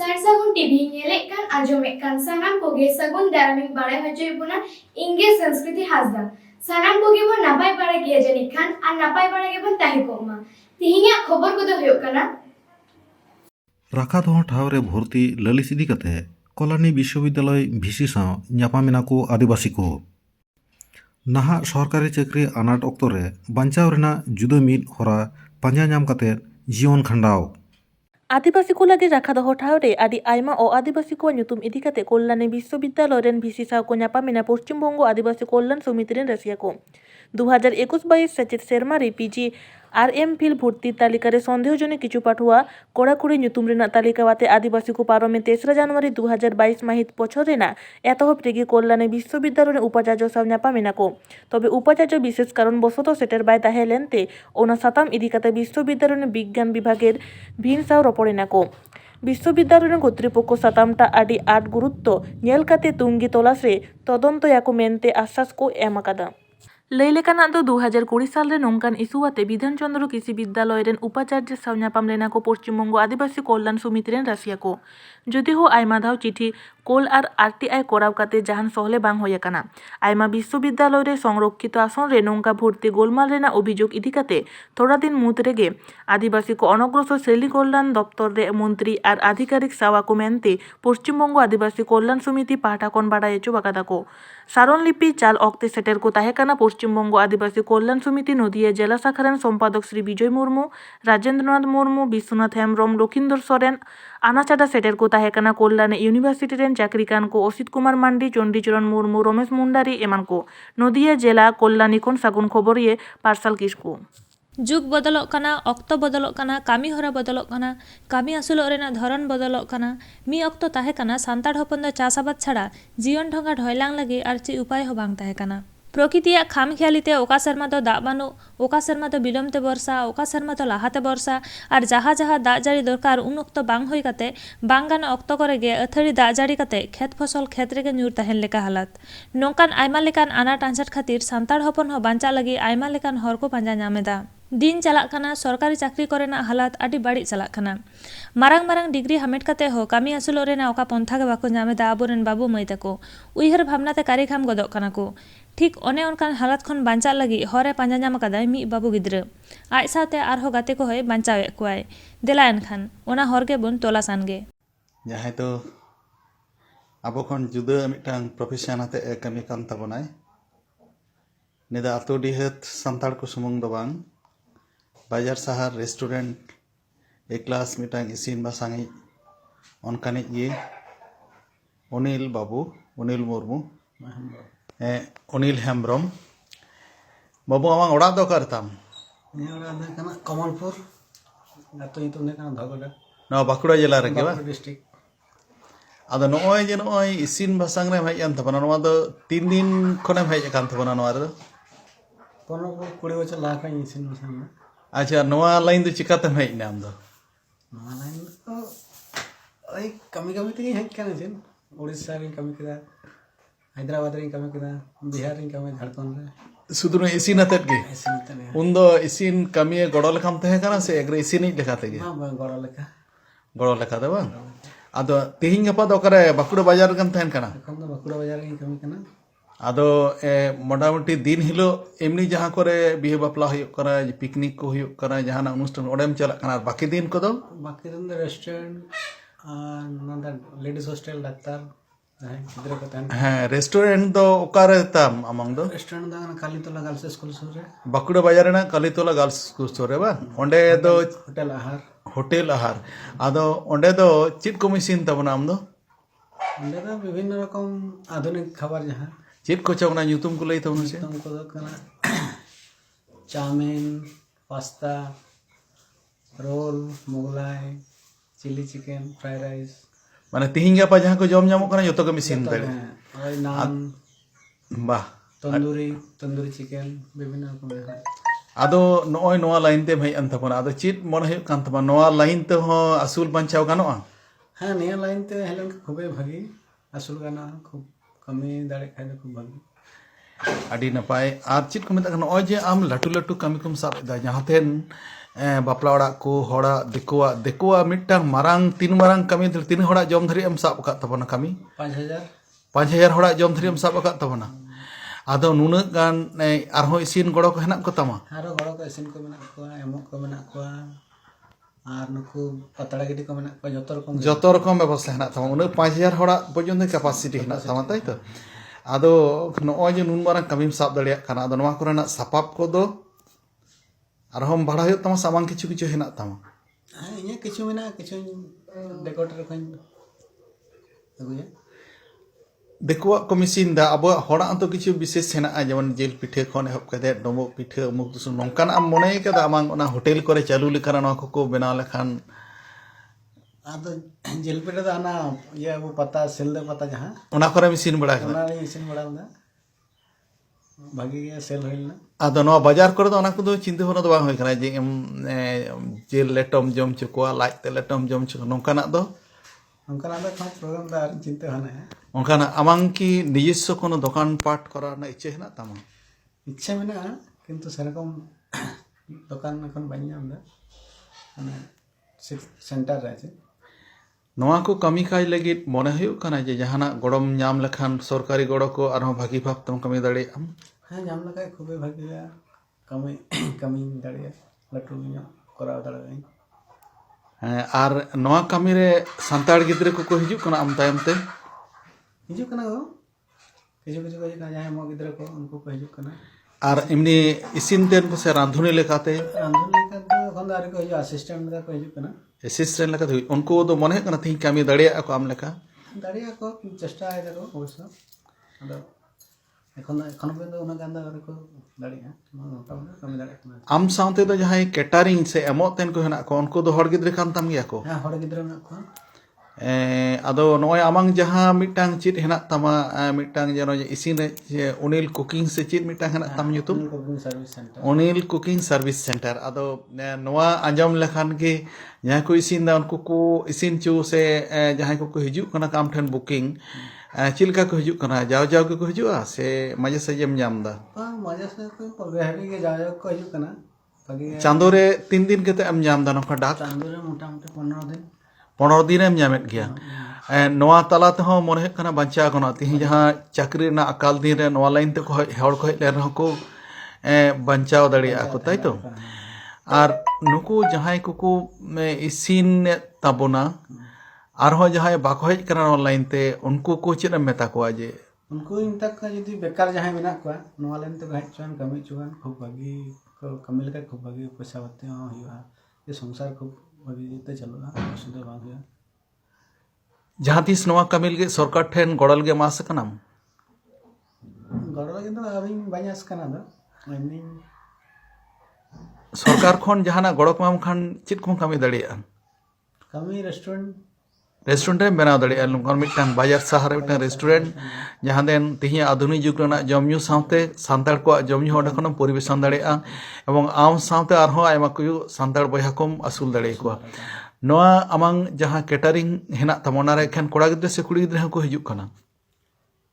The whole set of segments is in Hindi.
Sarsagun TV nyelek kan ajomek kan sanam koge sagun daraming barai hojoi buna Inge Sanskriti Hasda. Sanam koge bon napai bara giya janik kan ar napai bara ge bon tahi koma. Tihinya khobor kodo huyok kana রাখা দহ ঠাউরে ভর্তি ললিত ইদি কাতে কল্যাণী বিশ্ববিদ্যালয় ভিসি সাও ᱧᱟᱯᱟᱢᱮᱱᱟ ᱠᱚ ᱟᱹᱫᱤᱵᱟᱹᱥᱤ ᱠᱚ ᱱᱟᱦᱟᱜ ᱥᱚᱨᱠᱟᱨᱤ ᱪᱟᱹᱠᱨᱤ ᱟᱱᱟᱴ ᱚᱠᱛᱚ ᱨᱮ ᱵᱟᱧᱪᱟᱣ ᱨᱮᱱᱟᱜ ᱡᱩᱫᱟᱹ ᱢᱤᱫ ᱦᱚᱨᱟ ᱯᱟᱸᱡᱟ ᱧᱟᱢ ᱠᱟᱛᱮ ᱡᱤᱭᱚᱱ ᱠᱷᱟᱸᱰᱟᱣ आदिवासी को लगे राखा दहो ठावरे आदि आयमा ओ आदिवासी को ᱧᱩᱛᱩᱢ ᱤᱫᱤ ᱠᱟᱛᱮ ᱠᱚল্যাণী বিশ্ববিদ্যালয় ᱨᱮᱱ ᱵᱷᱤᱥᱤ ᱥᱟᱣ ᱠᱚ ᱧᱟᱯᱟᱢᱮᱱᱟ ᱯᱚᱥᱪᱤᱢ ᱵᱚᱝᱜᱚ ᱟᱹᱫᱤᱵᱟᱹᱥᱤ ᱠᱚল্যাণ সমিতি ᱨᱮᱱ ᱨᱟᱹᱥᱤᱭᱟᱹ ᱠᱚ 2021-22 ᱥᱮᱪᱮᱫ ᱥᱮᱨᱢᱟ ᱨᱮ পিজি আর এম ফিল ভর্তি তালিকা রে সন্দেহজনক কিছু পাঠুয়া কড়াকুড়ি ᱧᱩᱛᱩᱢ রেনাᱜ তালিকা ওয়াতে আদিবাসী को পারমে 3রা জানুয়ারি 2022 মাহিত বছর রেনাᱜ এতহব রেগে কল্যাণী বিশ্ববিদ্যালয় রে উপাচার্য সাव ᱧᱟᱯᱟᱢᱮᱱᱟ ᱠᱚ তবে উপাচার্য বিশেষ কারণ বশত সেটের বাই তাহে লেনতে ওনা সাতাম ইদি কাতে বিশ্ববিদ্যালয় বিজ্ঞান বিভাগের ভিন সাव রপড়েনা ᱠᱚ বিশ্ববিদ্যালয় কর্তৃপক্ষ সাতামটা আডি আট গুরুত্ব নেল কাতে তুঙ্গি তলাশ রে তদন্তয়াকো মেনতে আশ্বাস को এম আকাদা ᱞᱟᱹᱭ ᱞᱮᱠᱟᱱᱟᱜ ᱫᱚ 2020 ᱥᱟᱞ ᱨᱮ ᱱᱚᱝᱠᱟᱱ ᱤᱥᱩ ᱟᱛᱮ ᱵᱤᱫᱷᱟᱱ ᱪᱚᱱᱫᱨᱚ ᱠᱨᱤᱥᱤ ᱵᱤᱫᱽᱫᱟᱞᱚᱭ ᱨᱮᱱ ᱩᱯᱟᱪᱟᱨᱡᱚ ᱥᱟᱣ ᱧᱟᱯᱟᱢ ᱞᱮᱱᱟ ᱠᱚ ᱯᱚᱥᱪᱤᱢ ᱵᱚᱝᱜᱚ ᱟᱹᱫᱤᱵᱟᱹᱥᱤ ᱠᱚল্যাণ সমিতি ᱨᱮᱱ ᱨᱟᱹᱥᱤᱭᱟᱹ ᱠᱚ ᱡᱚᱫᱤᱦᱚ ᱟᱭᱢᱟ ᱫᱷᱟᱣ চিঠি কোল আর আরটিআই করাও কাতে জাহান সহলে বাং হয়ে কানা আইমা বিশ্ববিদ্যালয় রে সংরক্ষিত আসন রে নৌকা ভর্তি গোলমাল রেনা অভিযোগ ইদি কাতে থোড়া দিন মুদ রেগে আদিবাসী কো অনগ্রসর শ্রেণী কল্যাণ দপ্তর রে মন্ত্রী আর আধিকারিক সাওয়া কো মেনতে পশ্চিমবঙ্গ আদিবাসী কল্যাণ সমিতি পাহটা খন বাড়াই এচো বাকাদা কো সারণ লিপি চাল অক্তে সেটের কো তাহে কানা পশ্চিমবঙ্গ আদিবাসী কল্যাণ সমিতি নদিয়া জেলা শাখার সম্পাদক শ্রী বিজয় মুর্মু রাজেন্দ্রনাথ মুর্মু বিশ্বনাথ হেমব্রম লক্ষিন্দর সরেন আনাচাডা সেটের কো তাহে কানা কল্যাণী ইউনিভার্সিটি রেন চাকরিকান কো অসিত কুমার মান্ডি চণ্ডীচরণ মুর্মু রমেশ মুন্ডারি এমান কো নদিয়া জেলা কল্যাণী খন সাগুন খবরিয়ে পার্সাল কিসকু जुग बदलोग कना अक्तो बदलोग कना कामी हरा बदलोग कना कामी आसुलोग रेना धरन बदलोग कना मी अक्तो ताहे कना सान्ताड़ हपन दो चास आबाद छाड़ा जीवन ढंगा ढयलांग लगी आर चे उपाय हो बांग ताहे कना प्रकृतिया खाम ख्यालीते ओका सेरमा दो दाग बानु ओका सेरमा दो बिलमते बर्षा ओका सेरमा दो लाहाते बर्षा और जहाँ जहाँ दाग जारी दरकार उन अक्तो बांग होई काते बांग गाना अक्तो करेगे अथड़ी दाग जारी काते खेत फसल खेत रेगे ᱧᱩᱨ ताहेन लेका हालत नोंकान आयमा लेकान आनाट आंझाट खातिर सान्ताड़ हपन हो बांचा लगी आयमा लेकान हर को पांजा ᱧᱟᱢᱮᱫᱟ दिन चलाक कना सरकारी चाकरी करेना हालात आडी बाड़ी चलाक कना मारांग मारांग डिग्री हामेट काते हो कामी आसुलो रेना ओका पंथा गे बाको ᱧᱟᱢᱮᱫᱟ आबोरेन बाबू माई ताको उइहर भावनाते कारिखाम गदोग कना को ठीक ओने उनकान हालात खन बांचा लगी हरे पांजा ᱧᱟᱢ कादाय मी बाबू गिद्रा आज साथे आरहो गाते को होय बांचावे कोय देला एनखान ओना हरगे बन तोलासानगे जहाँ तो आबो खन जुदा मिटांग प्रोफेशन आते कमी कान ताबोनाय निदा आतो डिहत सान्ताड़ को सुमुंग दो बांग बाजार शहर रेस्टोरेंट ए क्लास मिटांग इसिन बासांगी अनकानी ये अनिल बाबू अनिल मुर्मू अनिल हेम्ब्रम बाबू आमांग ओड़ा दो करताम कमलपुर गातो इतु ने काना धगड़ा ना बाकुड़ा जिला रे केबा डिस्ट्रिक्ट आदो नोय जे नोय इसिन बासांग रे हेज अनतबना नोवा दो 3 दिन खने हेज कान तबना नोवा रे 15-20 बछर लाख इसिन बसांग अच्छा नोवा लाइन दो चिकाते हेज नाम दो नोवा लाइन तो ओई कमी कमी ते हेज काना जेन उड़ीसा रे कमी केदा हैदराबाद रे कमी केदा बिहार रे कमी झारखंड रे सुदुर इसिन अतेत गे इसिन तने उन दो इसिन कमी गड़ो लेखाम तहे काना से एग्रे इसिन लेखाते गे हां गड़ा लेखा गड़ो लेखा दे बांग आदो तेहिं गपा दो करे बाकुड़ा बाजार गन तहन काना एखन दो बाकुड़ा बाजार रे कमी काना आदो मोटामुटी दिन हिलो एमनी जहाँ करे बिहे बापला हुयुग कना पिकनिक को हुयुग कना जहाना अनुष्ठान ओडेम चलाक कना बाकी दिन को दो बाकी दिन restaurant Nanda ladies hostel doctor गिद्रा को तहन हाँ रेस्टोरेंट दो ओकारे ताम अमंग दो रेस्टोरेंट दा कालीतला गर्ल्स स्कूल सुर रे बाकुड़ा बाजार ना कालीतोला गर्ल्स स्कूल स्टोर बा ओंडे दो होटल आहार आदो ओंडे दो चिट को मिसिन तबना आम दो ओंडे दा विभिन्न रकम आधुनिक खाबार जहां चिट को चौना ᱧᱩᱛᱩᱢ को लई तबना से तुमको दो कना chow mein pasta roll Mughlai chilli chicken fried rice माने तिहिं गपा जहाँ को जम जामो कना जतो को मिसिन दे और नान वाह तंदूरी चिकन विभिन्न रकम है आदो नोय नोआ लाइन ते भाई अंतपना आदो चिट मन हुयुग कान तबा नोआ लाइन ते हो असुल बंचाव गानोआ हाँ निया लाइन ते हेलन खूबे भागी असुल गाना खूब कमी दाड़े खाए खूब भागी आदि नपाय आर चिट को मेता नोय जे आम लाटू लाटू कमी कुम साब दा जहाँ तेन बापला ओड़ा को होड़ा दिकुआ मिट्टांग मारांग तीन मारांग कमी तीन होड़ा जम धरी एम साब का तबना कमी 5,000 5,000 होड़ा जम धरी एम साब का तबना आदो नुना गान आरहो इसिन गड़ो को हेना को तमा आरो गड़ो को इसिन को मेना को एमो को मेना को आर नुकु पतड़ा गिडी को मेना को जतो रकम व्यवस्था हेना तमा उन 5,000 होड़ा पर्यंत कैपेसिटी हेना तमा ताई तो आदो नोय जे नुन मारांग कमी साब दड़िया खाना आदो नवा कोरेना सापाप को दो आरहोम भाड़ा हो तमा सामान किछु किछु हेना तमा ᱤᱧᱟᱹᱜ ᱠᱤᱪᱷᱩ ᱢᱮᱱᱟᱜᱼᱟ ᱠᱤᱪᱷᱩ ᱰᱮᱠᱳᱨᱮᱴᱚᱨ ᱠᱷᱚᱱ ᱟᱹᱜᱩᱭᱟ देखुआ को मिसिन दा अब हड़ा तो किछु विशेष हेना जेमन जेल पिठे खन एहब कते डोमो पिठे अमुक दुसु नोंकान आम मने कदा आमांग ओना होटल करे चालू लेखान नवा को बनाव लेखान ᱟᱫᱚ ᱡᱮᱞ ᱯᱤᱴᱷᱟᱹ ᱫᱚ ᱦᱟᱱᱟ ᱤᱭᱟᱹ ᱟᱵᱚ ᱯᱟᱛᱟ ᱥᱤᱞᱫᱟᱹ ᱯᱟᱛᱟ ᱡᱟᱦᱟᱸ ओना करे मिसिन बड़ा ᱚᱱᱟ kana ᱨᱮ ᱤᱥᱤᱱ ᱵᱟᱲᱟ ᱞᱮᱫᱟ ᱵᱷᱟᱜᱤ ᱜᱮ ᱥᱮᱞ ᱦᱩᱭ ᱞᱮᱱᱟ आदो नवा बाजार करे तो ओना को चिंता होना तो बांग होय kana जे जेल लेटम जम चुकोआ लाज ते लेटम जम चुको नोंकाना दो ᱚᱱᱠᱟᱱᱟᱜ ᱫᱚ ᱠᱷᱟᱱ ᱯᱨᱳᱜᱨᱟᱢ ᱫᱚ ᱟᱨ ᱪᱤᱱᱛᱟᱹ ᱵᱷᱟᱵᱱᱟ ओनकाना आमांग की निजस्व कोनो दुकान पाट करा ना इच्छा हेना तामा ইচ্ছা মেনাᱜᱼᱟ কিন্তু সেরকম দোকান এখন বানি ᱧᱟᱢ ᱫᱟ মানে সেন্টার ᱨᱮ আছে नवा को कमी काज लगी मने हुयुग kana जे जहाना गड़म नाम लेखान सरकारी गड़ो को आरो भागी भाग तम कमी दड़े आम ᱦᱮᱸ ᱧᱟᱢ ᱞᱮᱠᱷᱟᱡ ᱠᱷᱩᱵᱮ ᱵᱷᱟᱜᱤᱜᱼᱟ ᱠᱟᱹᱢᱤ ᱫᱟᱲᱮᱭᱟᱜᱼᱟ ᱞᱟᱹᱴᱩ ᱧᱚᱜ ᱠᱚᱨᱟᱣ ᱫᱟᱲᱮᱭᱟᱜᱼᱟᱹᱧ आर नवा कमी रे संताड़ गिद्रे को हिजुग kana आम तायम ते ᱦᱤᱡᱩᱜ ᱠᱟᱱᱟ ᱠᱚ ᱠᱤᱪᱷᱩ ᱠᱤᱪᱷᱩ ᱠᱚ ᱦᱤᱡᱩᱜ ᱠᱟᱱᱟ ᱡᱟᱦᱟᱸᱭ ᱢᱚᱜ ᱜᱤᱫᱽᱨᱟᱹ ko उनको को हिजुग kana आर इमनी इसिन तेन को से रांधुनी लेखाते रांधुन लेखा तो एखन ᱫᱚ ᱟᱹᱣᱨᱤ ᱠᱚ ᱦᱤᱡᱩᱜᱼᱟ असिस्टेंट लेखा को हिजुग kana असिस्टेंट लेखा उनको तो मने kana थी कमी दड़े को आम लेखा दाड़िया को चेष्टा है देखो अवश्य अदो एखन पର୍ଯ୍यন্ত उना गान ᱫᱚ ᱟᱹᱣᱨᱤ ᱠᱚ ᱫᱟᱲᱮᱭᱟᱜᱼᱟ ᱢᱚᱴᱟᱢᱩᱴᱤ ᱠᱟᱹᱢᱤ ᱫᱟᱲᱮᱭᱟᱜ ᱠᱟᱱᱟ आम साउते तो जहां कैटरिंग से एमो तेन को हेना को उनको तो हर गिद्रे कान ताम गया को ᱦᱮᱸ ᱦᱚᱲ ᱜᱤᱫᱽᱨᱟᱹ ᱢᱮᱱᱟᱜ ᱠᱚᱣᱟ आदो नोय आमांग जहां मिटांग चिट हेना तमा मिटांग जनो इसिन रे उनिल कुकिंग से चिट मिटांग हेना तम युतुम कुकिंग सर्विस सेंटर उनिल कुकिंग सर्विस सेंटर आदो नोआ आंजम लेखान के जहां को इसिन दा उनको को इसिन चू से जहां को हिजुग kana काम ठन बुकिंग चिलका को हिजुग kana जाव जाव को हिजुआ से मजे से जम जाम दा मजा से को पगहरी के जायो को हिजुग kana पगी चांदो रे 3 दिन केते एम जाम दा नोका डाक चांदो रे मोटामुटी 15 दिन 15 दिन एम जामेत गया नोआ तला ते हो मने kana बंचा गना ती जहां चाकरी ना अकाल दिन रे नोआ लाइन ते को हड़ को ले रह को बंचाव दड़िया को ताई तो आर नुकु जहां को इसिन ताबोना आरो जहां बाको हेज करा ऑनलाइन ते उनको को चेना मेता को जे उनको इन तक का यदि बेकार जहां मेना को नोआ लाइन तो हेज चुन कमी चुन खूब भागी को कमी लगा खूब भागी पैसा होते हो हुआ ये संसार खूब भागी ते चलना असुविधा बांग हुआ जहां तीस नोआ कमिल के सरकार ठेन गड़ल गे मास कनाम गड़ो लगे तो अभी बायास कना दो एमनी सरकार खन जहाना गड़क माम खान चित को कमी दड़िया कमी रेस्टोरेंट में बनाव दड़िया लुंगन मिटांग बाजार शहर मिटांग रेस्टोरेंट जहां देन तिहि आधुनिक जुग रना जमयु साउते सांताड़ को जमयु होडे खन परिवेशन दड़िया एवं आम साउते आरहो आयमा को सांताड़ बयहा कोम असूल दड़े को नोआ अमंग जहां कैटरिंग हेना तमोना रे खन कोड़ा गिद्रे से कुड़ी गिद्रे को हिजुग kana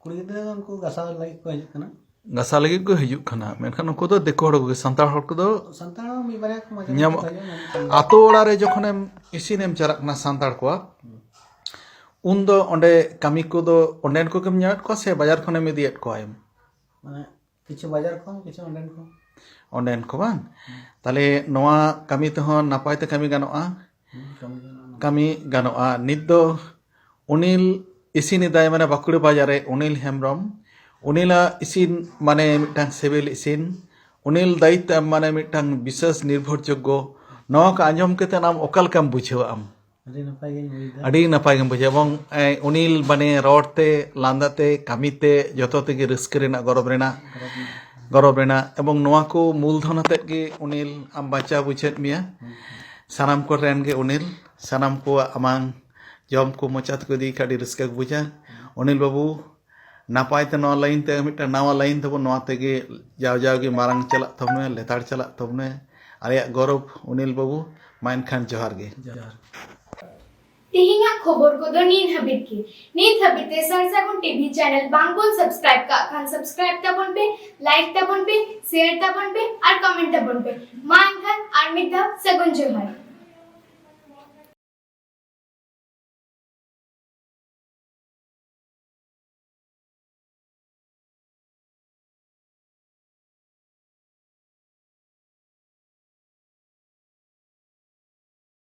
कुड़ी गिद्रे उनको गसा लगे को हिजुग kana गसा लगे को हिजुग kana मेनखान उनको तो देखो हड़ को सांताड़ हड़ को संतान मी बारे को मजा ᱧᱟᱢ आतो ओड़ा रे जखनेम इसिनेम चलाक ना सांताड़ को उन दो ओंडे कमी को दो ओंडेन को केम ᱧᱟᱢᱮᱫ को से बाजार खनेम इदियत को आयम माने किछु बाजार को किछु ओंडेन को बांग ताले नोआ कमी ते हो नापाय ते कमी गानोआ कमी गानोआ नित दो उनिल इसिन दाय माने बाकुड़ी बाजारे उनिल हेमब्रम उनिला इसिन माने मिटांग सेबेल इसिन उनिल दायित्व माने मिटांग विशेष निर्भरयोग्य नोआ का आंजम केते नाम ओकल कम बुझेवा आम अड़ी नपाय गम बुझे एवं उनिल बने रोडते लांदाते कमीते जतो तेगे रिस्क रेना गरब रेना एवं नोआ को मूलधन हतेत गे उनिल आम बच्चा बुझेत मिया सानाम को रेन गे उनिल सानाम को आमांग जम को मचात को दी काडी रिस्क बुझा उनिल बाबू नापाय ते नोआ लाइन ते मिटा नावा लाइन तब नोआ तेगे जाव जाव गे मारंग चला तबने लेताड़ चला तबने आलिया गौरव उनिल बाबू माइन खान जोहार गे तिहिंगा खबर को दो नीन हबिट की नीत हबिते सरसागुन टीवी चैनल बांगबोल सब्सक्राइब का खान सब्सक्राइब तबन पे लाइक तबन पे शेयर तबन पे और कमेंट तबन पे मा इनखान आर मिदा सगुन जोहार।